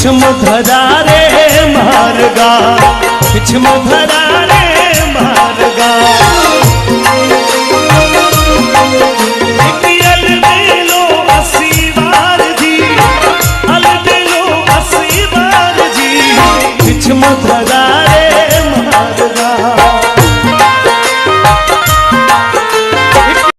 पिछम धरा रे मार्गा, पिछम धरा रे मार्गा। अलबेलो असीवार जी, अलबेलो असीवार जी, पिछम धरा